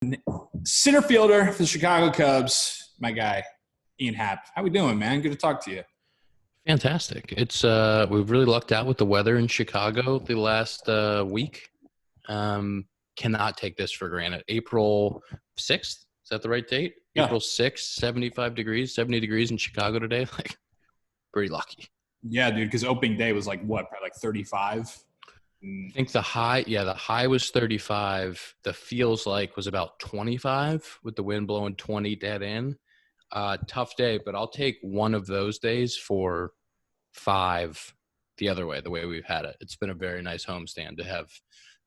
Centerfielder for the Chicago Cubs, my guy, Ian Happ. How we doing, man? Good to talk to you. Fantastic. It's we've really lucked out with the weather in Chicago the last week. Cannot take this for granted. April 6th, is that the right date? Yeah. April 6th, 75 degrees, 70 degrees in Chicago today. Like, pretty lucky. Yeah, dude, because opening day was like what, probably like 35? I think the high was 35. The feels like was about 25 with the wind blowing 20 dead in. Tough day, but I'll take one of those days for 5 the way we've had it. It's been a very nice homestand to have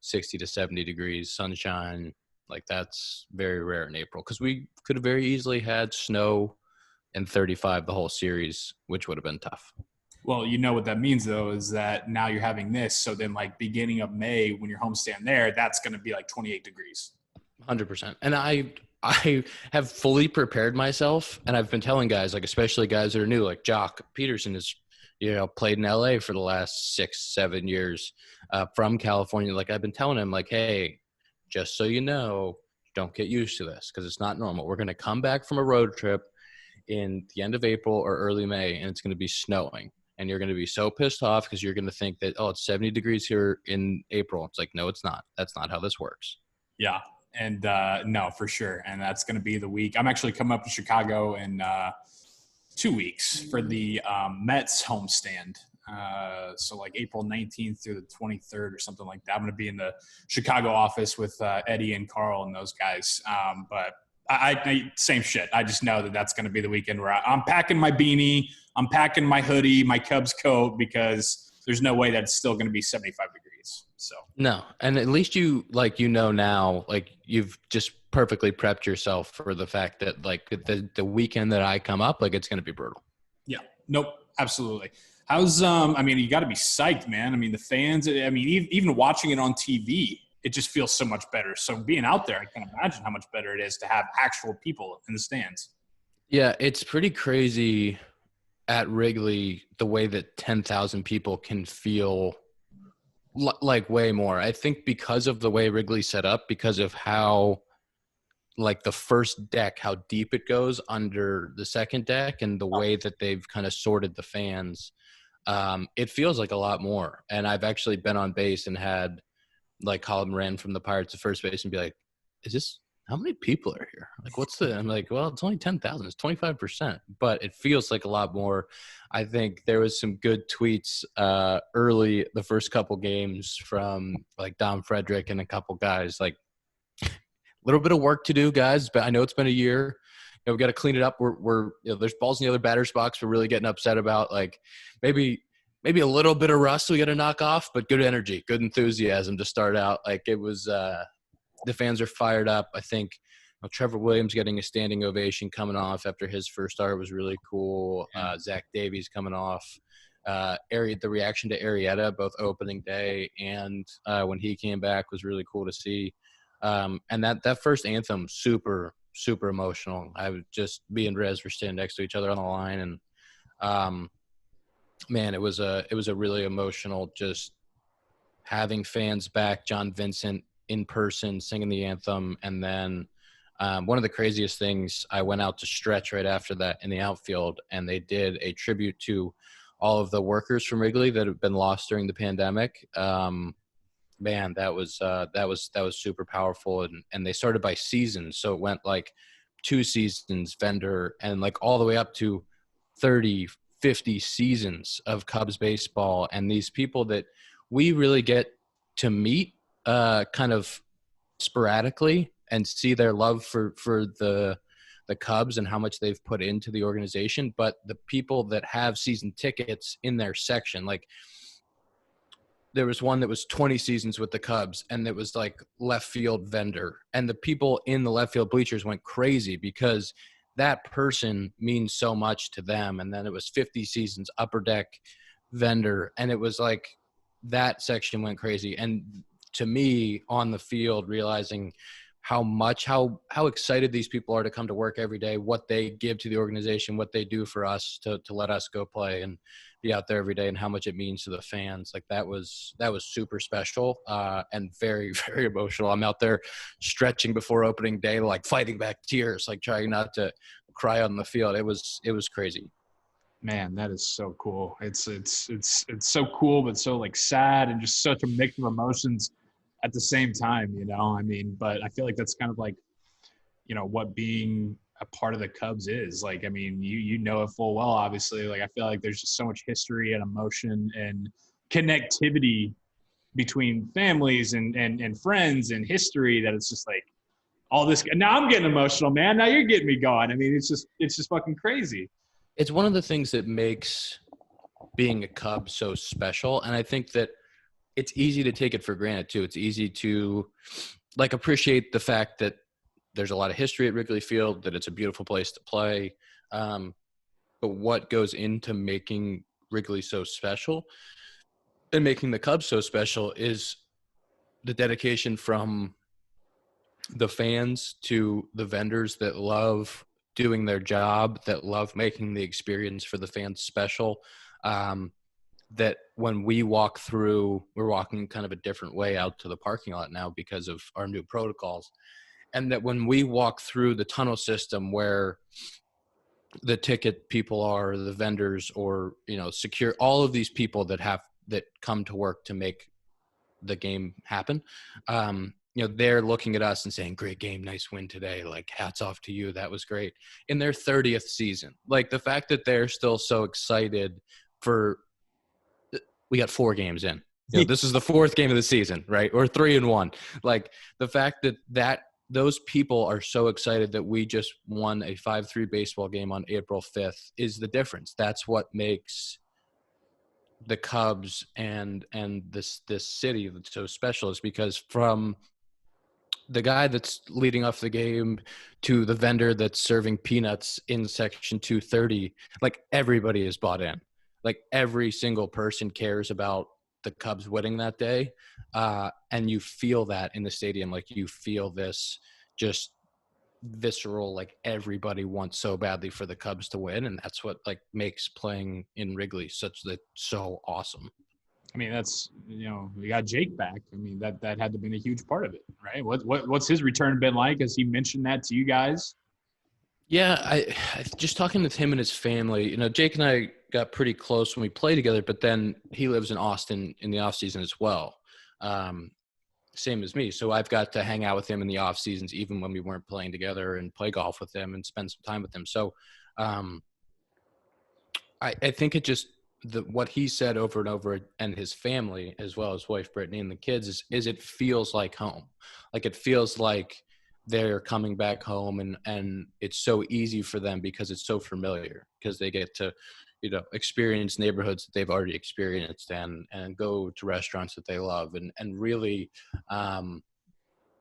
60 to 70 degrees, sunshine. Like, that's very rare in April because we could have very easily had snow and 35 the whole series, which would have been tough. Well, you know what that means, though, is that now you're having this. So then, like, beginning of May, when you're homestand there, that's going to be like 28 degrees. 100%. And I have fully prepared myself, and I've been telling guys, like, especially guys that are new, like Jock Peterson is, played in LA for the last 6-7 years from California. Like, I've been telling him, like, hey, just so you know, don't get used to this because it's not normal. We're going to come back from a road trip in the end of April or early May, and it's going to be snowing. And you're going to be so pissed off because you're going to think that, oh, it's 70 degrees here in April. It's like, no, it's not. That's not how this works. Yeah. And no, for sure. And that's going to be the week. I'm actually coming up to Chicago in 2 weeks for the Mets homestand. So like April 19th through the 23rd or something like that. I'm going to be in the Chicago office with Eddie and Carl and those guys. But I same shit. I just know that that's going to be the weekend where I'm packing my beanie, I'm packing my hoodie, my Cubs coat, because there's no way that's still going to be 75 degrees. So no, and at least now, like, you've just perfectly prepped yourself for the fact that, like, the weekend that I come up, like, it's going to be brutal. Yeah, nope, absolutely. How's I mean, you got to be psyched, man. I mean, the fans. I mean, even watching it on TV, it just feels so much better. So being out there, I can't imagine how much better it is to have actual people in the stands. Yeah, it's pretty crazy at Wrigley the way that 10,000 people can feel like way more. I think because of the way Wrigley's set up, because of how, like, the first deck, how deep it goes under the second deck, and the way that they've kind of sorted the fans, it feels like a lot more. And I've actually been on base and had, like, Colin Moran from the Pirates at first base and be like, how many people are here? Like, I'm like, well, it's only 10,000. It's 25%, but it feels like a lot more. I think there was some good tweets early, the first couple games, from, like, Dom Frederick and a couple guys, like, a little bit of work to do, guys, but I know it's been a year. We got to clean it up. We're there's balls in the other batter's box we're really getting upset about. Like, maybe a little bit of rust we got to knock off, but good energy, good enthusiasm to start out. Like, it was the fans are fired up. I think Trevor Williams getting a standing ovation coming off after his first start was really cool. Zach Davies coming off. The reaction to Arrieta, both opening day and when he came back, was really cool to see. And that first anthem, super, super emotional. I was just, me and Rez were standing next to each other on the line, and man, it was a really emotional, just having fans back, John Vincent in person singing the anthem. And then one of the craziest things, I went out to stretch right after that in the outfield, and they did a tribute to all of the workers from Wrigley that have been lost during the pandemic. Man, that was super powerful. And they started by seasons. So it went like 2 seasons, vendor, and like all the way up to 30, 50 seasons of Cubs baseball. And these people that we really get to meet kind of sporadically and see their love for the Cubs and how much they've put into the organization. But the people that have season tickets in their section, like, there was one that was 20 seasons with the Cubs, and it was like left field vendor. And the people in the left field bleachers went crazy because that person means so much to them. And then it was 50 seasons upper deck vendor. And it was like that section went crazy. And to me, on the field, realizing how excited these people are to come to work every day, what they give to the organization, what they do for us to let us go play and be out there every day, and how much it means to the fans. Like that was super special and very, very emotional. I'm out there stretching before opening day, like fighting back tears, like trying not to cry on the field. It was crazy. Man, that is so cool. It's so cool, but so like sad and just such a mix of emotions at the same time, you know? I mean, but I feel like that's kind of like, you know, what being a part of the Cubs is. Like, I mean, you know it full well, obviously. Like, I feel like there's just so much history and emotion and connectivity between families and friends and history that it's just like all this. Now I'm getting emotional, man. Now you're getting me going. I mean, it's just fucking crazy. It's one of the things that makes being a Cub so special. And I think that it's easy to take it for granted too. It's easy to like appreciate the fact that there's a lot of history at Wrigley Field, that it's a beautiful place to play. But what goes into making Wrigley so special and making the Cubs so special is the dedication from the fans to the vendors that love doing their job, that love making the experience for the fans special. That when we walk through, we're walking kind of a different way out to the parking lot now because of our new protocols. And that when we walk through the tunnel system where the ticket people are, the vendors, or, you know, secure, all of these people that come to work to make the game happen, you know, they're looking at us and saying, great game, nice win today. Like, hats off to you. That was great. In their 30th season, like the fact that they're still so excited we got 4 games in, you know, this is the 4th game of the season, right? Or 3-1. Like the fact that those people are so excited that we just won a 5-3 baseball game on April 5th is the difference. That's what makes the Cubs and this city that's so special, is because from the guy that's leading off the game to the vendor that's serving peanuts in section 230, like everybody is bought in. Like every single person cares about the Cubs winning that day. And you feel that in the stadium. Like you feel this just visceral, like everybody wants so badly for the Cubs to win. And that's what like makes playing in Wrigley so awesome. I mean, that's, you know, we got Jake back. I mean, that had to have been a huge part of it, right? What's his return been like? Has he mentioned that to you guys? Yeah, I just talking with him and his family, you know, Jake and I got pretty close when we played together, but then he lives in Austin in the off season as well. Same as me. So I've got to hang out with him in the off seasons, even when we weren't playing together, and play golf with him and spend some time with him. So I think it just, what he said over and over, and his family, as well as wife Brittany and the kids, is it feels like home. Like it feels like they're coming back home, and it's so easy for them because it's so familiar, because they get to, you know, experience neighborhoods that they've already experienced and go to restaurants that they love, and really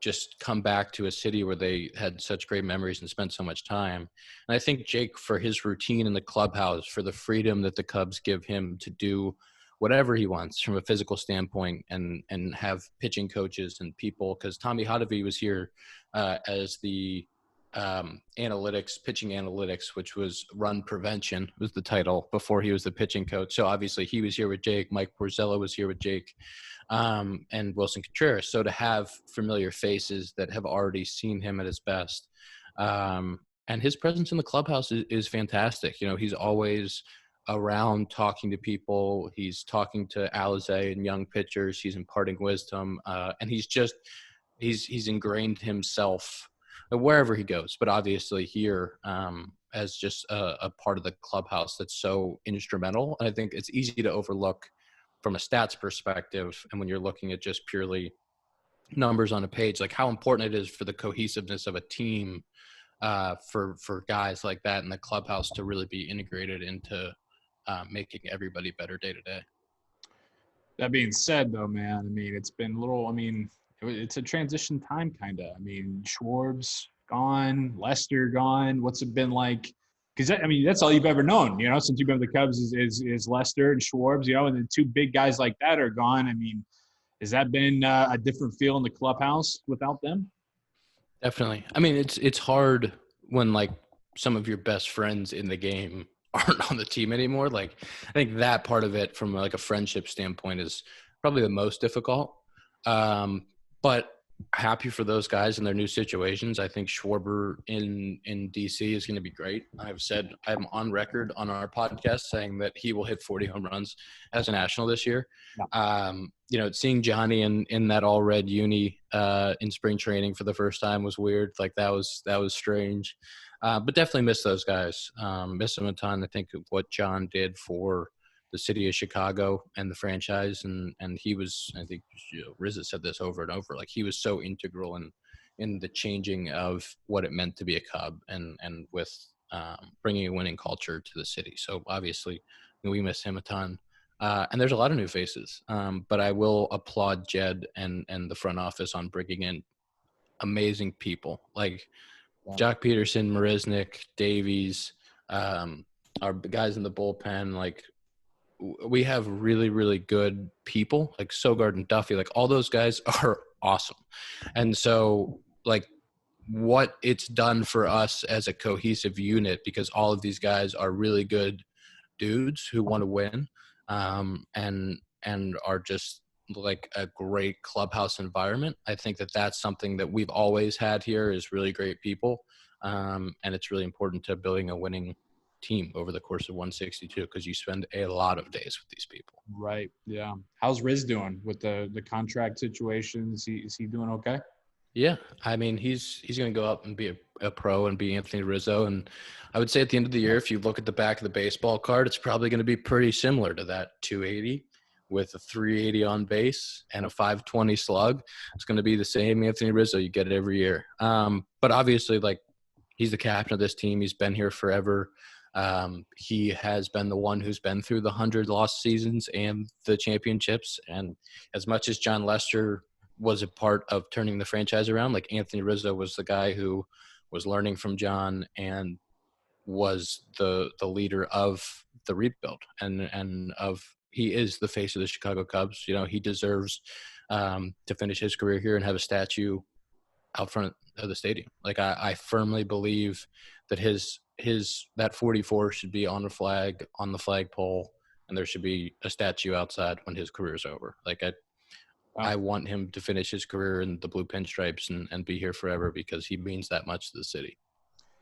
just come back to a city where they had such great memories and spent so much time. And I think Jake, for his routine in the clubhouse, for the freedom that the Cubs give him to do whatever he wants from a physical standpoint, and have pitching coaches and people, because Tommy Hotovy was here as the pitching analytics, which was run prevention was the title before he was the pitching coach. So obviously he was here with Jake. Mike Porzello was here with Jake, and Wilson Contreras. So to have familiar faces that have already seen him at his best, and his presence in the clubhouse is fantastic. You know, he's always around talking to people. He's talking to Alizé and young pitchers. He's imparting wisdom, and he's ingrained himself wherever he goes, but obviously here as just a part of the clubhouse that's so instrumental. And I think it's easy to overlook from a stats perspective, and when you're looking at just purely numbers on a page, like how important it is for the cohesiveness of a team, for guys like that in the clubhouse to really be integrated into making everybody better day to day. That being said, though, man, I mean, it's been a little, I mean, it's a transition time, kind of. I mean, Schwartz gone, Lester gone. What's it been like? Because, I mean, that's all you've ever known, you know, since you've been with the Cubs is Lester and Schwartz, you know, and then 2 big guys like that are gone. I mean, has that been a different feel in the clubhouse without them? Definitely. I mean, it's hard when like some of your best friends in the game aren't on the team anymore. Like, I think that part of it, from like a friendship standpoint, is probably the most difficult. But happy for those guys in their new situations. I think Schwarber in DC is going to be great. I'm on record on our podcast saying that he will hit 40 home runs as a national this year. Seeing Johnny in that all red uni in spring training for the first time was weird. Like that was strange, but definitely miss those guys. Miss them a ton. I think of what John did for the city of Chicago and the franchise, and he was, I think, Rizzo said this over and over, like he was so integral in the changing of what it meant to be a Cub, and with bringing a winning culture to the city. So obviously we miss him a ton. And there's a lot of new faces, but I will applaud Jed and the front office on bringing in amazing people like Jock Peterson, Marisnik, Davies, our guys in the bullpen. Like we have really, really good people like Sogard and Duffy. Like all those guys are awesome. And so like what it's done for us as a cohesive unit, because all of these guys are really good dudes who want to win. And are just like a great clubhouse environment. I think that's something that we've always had here, is really great people. And it's really important to building a winning team over the course of 162, because you spend a lot of days with these people. Right. Yeah. How's Riz doing with the contract situation? Is he doing okay? Yeah, I mean, he's going to go up and be a pro and be Anthony Rizzo. And I would say at the end of the year, if you look at the back of the baseball card, it's probably going to be pretty similar to that 280 with a 380 on base and a 520 slug. It's going to be the same Anthony Rizzo. You get it every year. But obviously, like, he's the captain of this team. He's been here forever. He has been the one who's been through the 100 lost seasons and the championships. And as much as John Lester was a part of turning the franchise around, like Anthony Rizzo was the guy who was learning from John and was the leader of the rebuild, and he is the face of the Chicago Cubs. You know, he deserves to finish his career here and have a statue out front of the stadium. Like I firmly believe that that 44 should be on the flagpole, and there should be a statue outside when his career is over. Like I want him to finish his career in the blue pinstripes and be here forever, because he means that much to the city.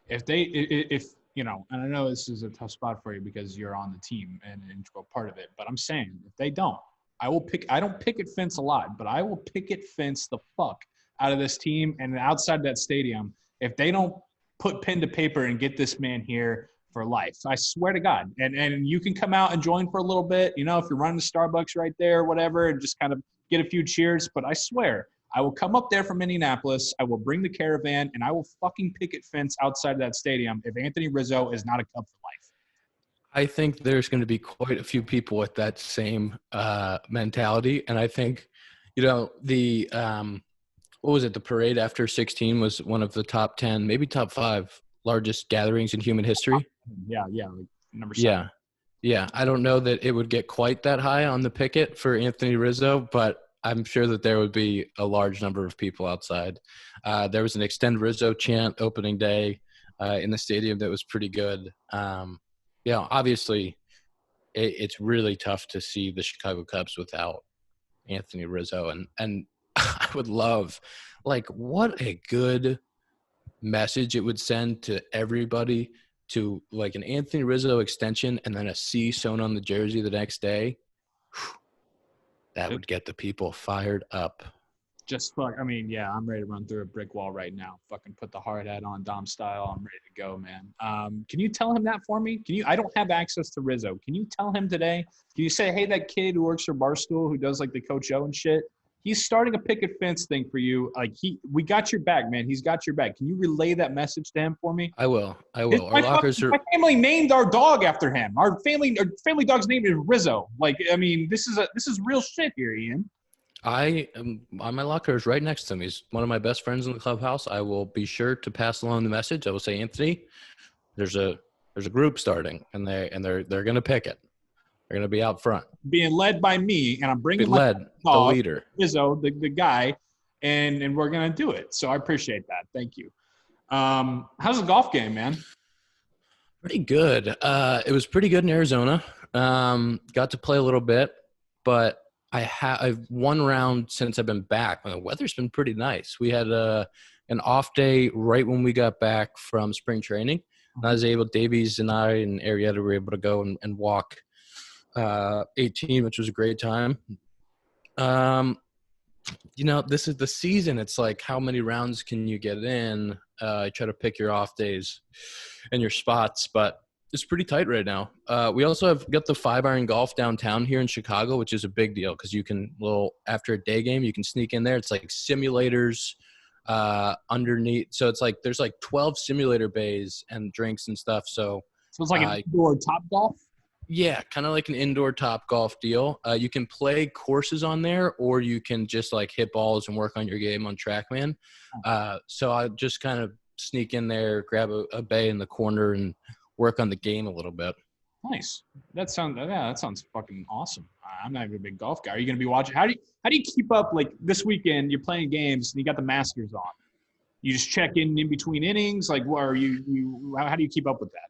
If you know, and I know this is a tough spot for you because you're on the team and an integral part of it, but I'm saying if they don't, I don't picket fence a lot, but I will picket fence the fuck out of this team and outside that stadium if they don't put pen to paper and get this man here for life. I swear to God. And you can come out and join for a little bit, you know, if you're running to Starbucks right there or whatever, and just kind of get a few cheers. But I swear, I will come up there from Indianapolis, I will bring the caravan, and I will fucking picket fence outside of that stadium if Anthony Rizzo is not a Cub for life. I think there's going to be quite a few people with that same mentality. And I think, you know, the what was it? The parade after 16 was one of the top 10, maybe top 5 largest gatherings in human history. Yeah, like number 7. Yeah. I don't know that it would get quite that high on the picket for Anthony Rizzo, but I'm sure that there would be a large number of people outside. There was an Extend Rizzo chant opening day in the stadium that was pretty good. Obviously, it's really tough to see the Chicago Cubs without Anthony Rizzo. And I would love, like, what a good message it would send to everybody to, like, an Anthony Rizzo extension and then a C sewn on the jersey the next day. That would get the people fired up. I'm ready to run through a brick wall right now. Fucking put the hard hat on, Dom style. I'm ready to go, man. Can you tell him that for me? I don't have access to Rizzo. Can you tell him today? Can you say, hey, that kid who works for Barstool, who does like the Coach O and shit, he's starting a picket fence thing for you. Like we got your back, man. He's got your back. Can you relay that message to him for me? I will. My family named our dog after him. Our family dog's name is Rizzo. Like, I mean, this is real shit here, Ian. My locker is right next to him. He's one of my best friends in the clubhouse. I will be sure to pass along the message. I will say, Anthony, there's a group starting, and they're going to pick it. They're going to be out front, being led by me, and I'm bringing the leader, Rizzo, the guy, and we're gonna do it. So I appreciate that. Thank you. How's the golf game, man? Pretty good. It was pretty good in Arizona. Got to play a little bit, but I've one round since I've been back. The weather's been pretty nice. We had an off day right when we got back from spring training. I was able, Davies and I and Arrieta were able to go and walk 18, which was a great time. This is the season. It's like, how many rounds can you get in? I try to pick your off days and your spots, but it's pretty tight right now. We also have got the 5-iron golf downtown here in Chicago, which is a big deal because you can, after a day game, you can sneak in there. It's like simulators underneath. So it's like there's like 12 simulator bays and drinks and stuff. So it's like an indoor Top Golf. Yeah, kind of like an indoor Top Golf deal. You can play courses on there, or you can just like hit balls and work on your game on TrackMan. So I just kind of sneak in there, grab a bay in the corner, and work on the game a little bit. Nice. That sounds fucking awesome. I'm not even a big golf guy. Are you going to be watching? How do you keep up? Like this weekend, you're playing games and you got the Masters on. You just check in between innings. Like, what are you? How do you keep up with that?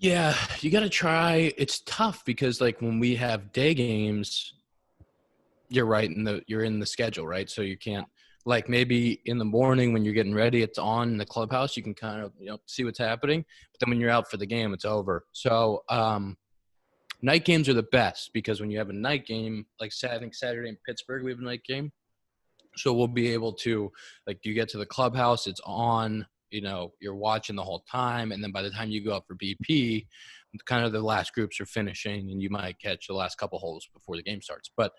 Yeah, you got to try. It's tough because like when we have day games, you're in the schedule, right? So you can't, like, maybe in the morning when you're getting ready, it's on in the clubhouse. You can kind of, see what's happening. But then when you're out for the game, it's over. So night games are the best because when you have a night game, like I think Saturday in Pittsburgh, we have a night game. So we'll be able to, like, you get to the clubhouse, it's on, you're watching the whole time. And then by the time you go up for BP, kind of the last groups are finishing and you might catch the last couple holes before the game starts. But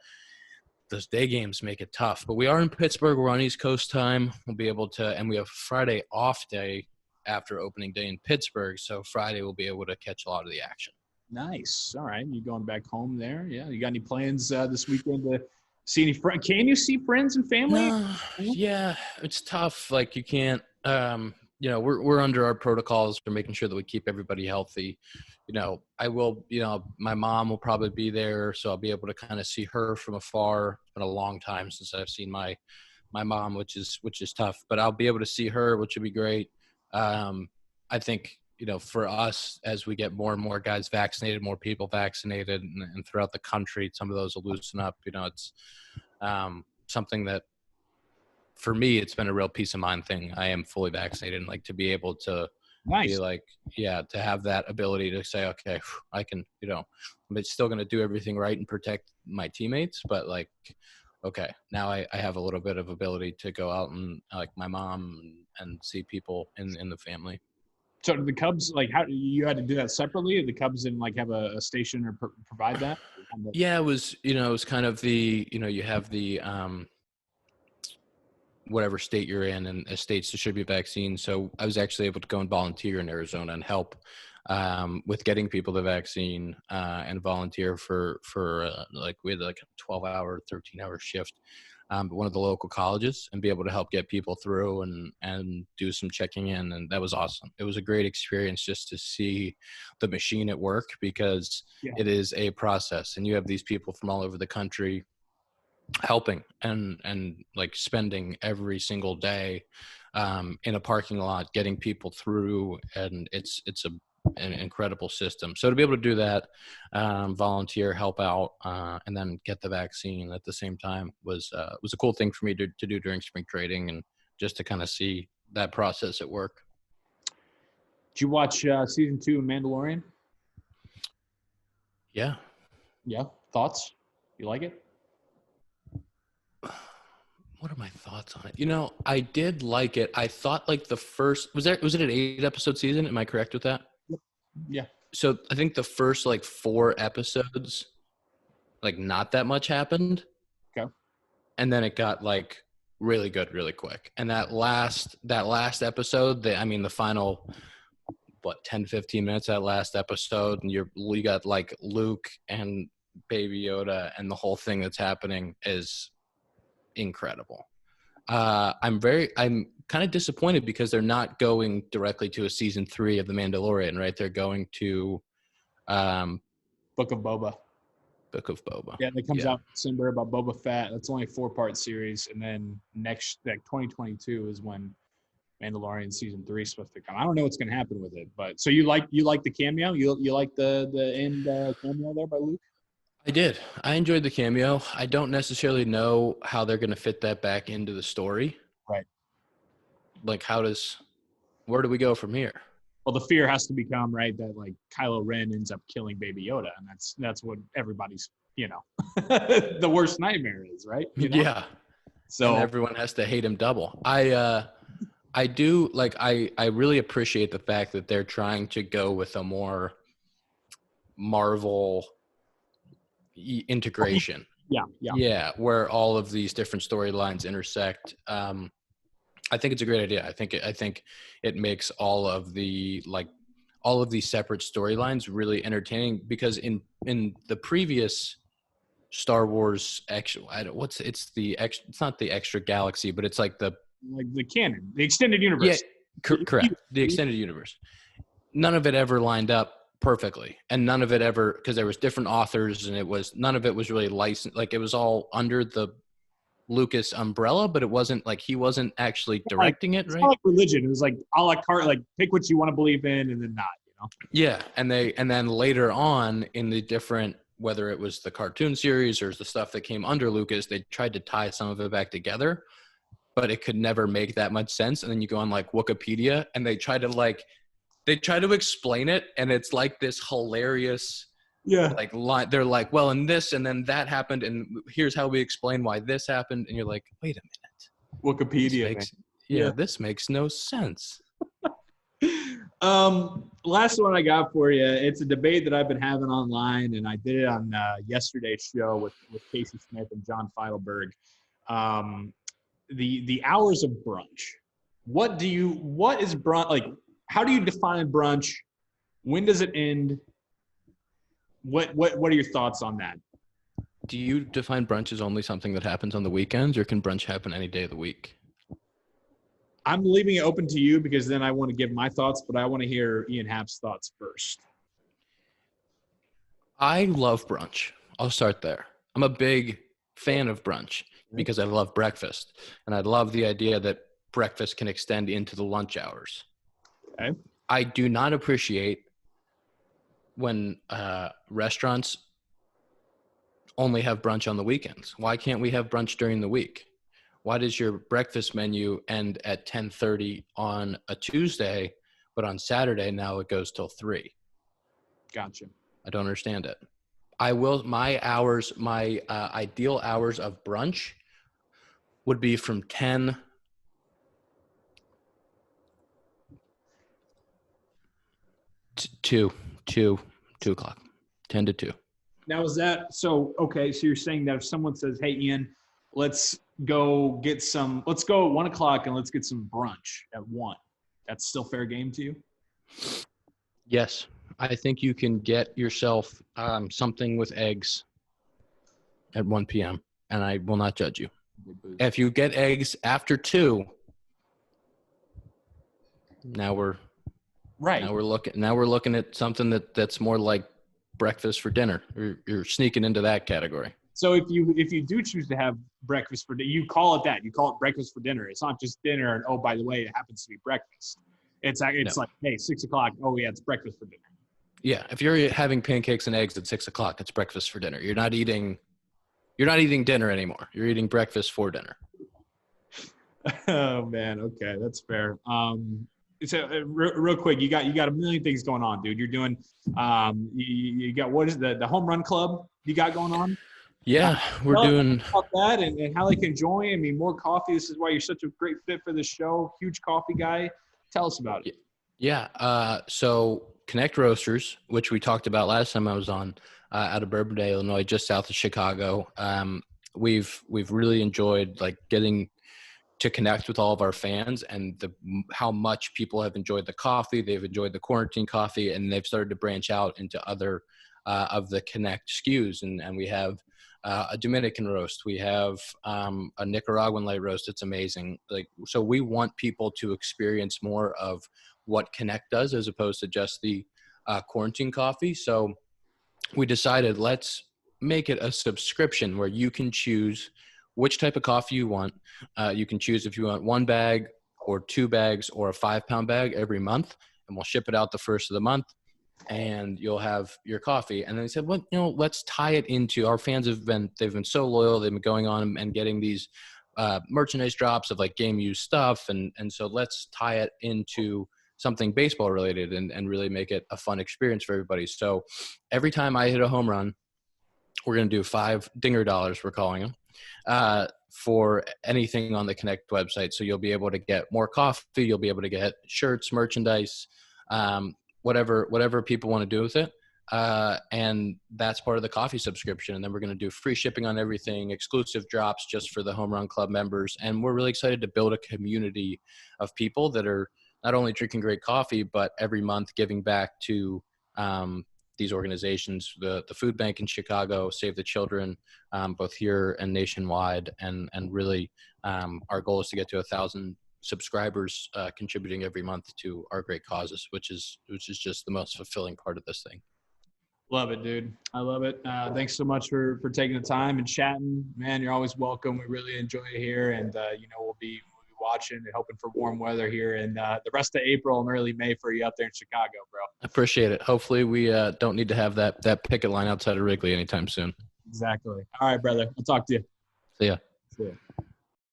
those day games make it tough. But we are in Pittsburgh. We're on East Coast time. We'll be able to, and we have Friday off day after opening day in Pittsburgh. So Friday we'll be able to catch a lot of the action. Nice. All right. You going back home there? Yeah. You got any plans this weekend to see any friends? Can you see friends and family? No, yeah, it's tough. Like you can't, we're under our protocols for making sure that we keep everybody healthy. I will, my mom will probably be there, so I'll be able to kind of see her from afar. It's been a long time since I've seen my mom, which is tough, but I'll be able to see her, which would be great. I think, for us, as we get more and more guys vaccinated, more people vaccinated and throughout the country, some of those will loosen up. It's something that, for me, it's been a real peace of mind thing. I am fully vaccinated, and like to be able to be like, to have that ability to say, okay, I can, I'm still going to do everything right and protect my teammates, but like, okay, now I have a little bit of ability to go out and like my mom and see people in the family. So the Cubs, like, how you had to do that separately? Did the Cubs didn't like have a station or provide that? Yeah, it was, it was kind of the, you have the, whatever state you're in, and states distribute vaccines. So I was actually able to go and volunteer in Arizona and help with getting people the vaccine and volunteer for like we had like a 12-hour, 13-hour shift at one of the local colleges and be able to help get people through and do some checking in. And that was awesome. It was a great experience just to see the machine at work because it is a process, and you have these people from all over the country helping and like spending every single day in a parking lot getting people through, and it's an incredible system. So to be able to do that, volunteer, help out, and then get the vaccine at the same time was a cool thing for me to do during spring training, and just to kind of see that process at work. Did you watch season 2 of Mandalorian? Yeah. Thoughts? You like it? What are my thoughts on it? I did like it. I thought like the first was it an 8-episode season? Am I correct with that? Yeah. So I think the first like 4 episodes, like not that much happened. Okay. And then it got like really good, really quick. And that last episode, the final 10, 15 minutes, that last episode, and you got like Luke and Baby Yoda, and the whole thing that's happening is incredible. I'm kind of disappointed because they're not going directly to a season 3 of The Mandalorian, right? They're going to Book of Boba. Book of Boba. Yeah, that comes out in December about Boba Fett. That's only a 4-part series, and then next 2022 is when Mandalorian season 3 is supposed to come. I don't know what's going to happen with it, but so you like the cameo? You like the end cameo there by Luke? I did. I enjoyed the cameo. I don't necessarily know how they're going to fit that back into the story. Right. Like, where do we go from here? Well, the fear has to become, right, that like Kylo Ren ends up killing Baby Yoda, and that's what everybody's, the worst nightmare is, right? Yeah. So and everyone has to hate him double. I do like I really appreciate the fact that they're trying to go with a more Marvel integration. Yeah, where all of these different storylines intersect. I think it's a great idea. I think it makes all of these separate storylines really entertaining, because in the previous Star Wars it's not the extra galaxy, but it's like the canon, the extended universe. Yeah, correct. The extended universe. None of it ever lined up perfectly, and none of it ever, because there was different authors, and none of it was really licensed. Like, it was all under the Lucas umbrella, but it wasn't like he wasn't actually directing it, right? It's not like religion. It was like a la carte, like pick what you want to believe in and then not, Yeah, and then later on in the different, whether it was the cartoon series or the stuff that came under Lucas, they tried to tie some of it back together, but it could never make that much sense. And then you go on like Wikipedia and they try to explain it, and it's like this hilarious they're like, well, and this and then that happened, and here's how we explain why this happened, and you're like, wait a minute, Wikipedia this makes no sense. Last one I got for you. It's a debate that I've been having online, and I did it on yesterday's show with Casey Smith and John Feidelberg. The hours of brunch. What is brunch like? How do you define brunch? When does it end? What are your thoughts on that? Do you define brunch as only something that happens on the weekends, or can brunch happen any day of the week? I'm leaving it open to you, because then I want to give my thoughts, but I want to hear Ian Happ's thoughts first. I love brunch. I'll start there. I'm a big fan of brunch because I love breakfast, and I love the idea that breakfast can extend into the lunch hours. Okay. I do not appreciate when restaurants only have brunch on the weekends. Why can't we have brunch during the week? Why does your breakfast menu end at 10:30 on a Tuesday, but on Saturday now it goes till 3? Gotcha. I don't understand it. My ideal hours of brunch would be from 10 to 2 o'clock, 10 to 2. Now, is that so? Okay, so you're saying that if someone says, "Hey, Ian, let's go at 1 o'clock and let's get some brunch at 1," that's still fair game to you? Yes, I think you can get yourself something with eggs at 1 p.m. and I will not judge you. If you get eggs after 2, now we're looking at something that's more like breakfast for dinner. You're sneaking into that category. So if you do choose to have breakfast for dinner, you call it that. You call it breakfast for dinner. It's not just dinner and, oh, by the way, it happens to be breakfast. It's like, hey, 6 o'clock. Oh yeah, it's breakfast for dinner. Yeah, if you're having pancakes and eggs at 6 o'clock, it's breakfast for dinner. You're not eating dinner anymore. You're eating breakfast for dinner. Oh man, okay, that's fair. So real quick, you got a million things going on, dude. You're doing you got, what is the home run club you got going on? Yeah, we're doing about that and how they can join. I mean, more coffee. This is why you're such a great fit for this show. Huge coffee guy. Tell us about it. Yeah. So Connect Roasters, which we talked about last time I was on, out of Bourbonnais, Illinois, just south of Chicago. We've really enjoyed like getting to connect with all of our fans, and how much people have enjoyed the coffee. They've enjoyed the quarantine coffee, and they've started to branch out into other of the Connect SKUs. And we have a Dominican roast. We have a Nicaraguan light roast. It's amazing. So we want people to experience more of what Connect does as opposed to just the quarantine coffee. So we decided let's make it a subscription where you can choose which type of coffee you want. You can choose if you want 1 bag or 2 bags or a 5-pound bag every month, and we'll ship it out the first of the month, and you'll have your coffee. And then they said, well, let's tie it into, our fans they've been so loyal. They've been going on and getting these merchandise drops of like game used stuff. And so let's tie it into something baseball related and really make it a fun experience for everybody. So every time I hit a home run, we're going to do 5 dinger dollars, we're calling them, for anything on the Connect website. So you'll be able to get more coffee. You'll be able to get shirts, merchandise, whatever people want to do with it. And that's part of the coffee subscription. And then we're going to do free shipping on everything, exclusive drops just for the Home Run Club members. And we're really excited to build a community of people that are not only drinking great coffee, but every month giving back to these organizations, the food bank in Chicago, Save the Children, both here and nationwide. And really our goal is to get to 1,000 subscribers contributing every month to our great causes, which is just the most fulfilling part of this thing. Love it, dude. I love it. Thanks so much for taking the time and chatting, man. You're always welcome. We really enjoy it here, and we'll be watching and hoping for warm weather here in the rest of April and early May for you up there in Chicago, bro. I appreciate it. Hopefully we don't need to have that picket line outside of Wrigley anytime soon. Exactly. All right, brother. I'll talk to you. See ya. See ya.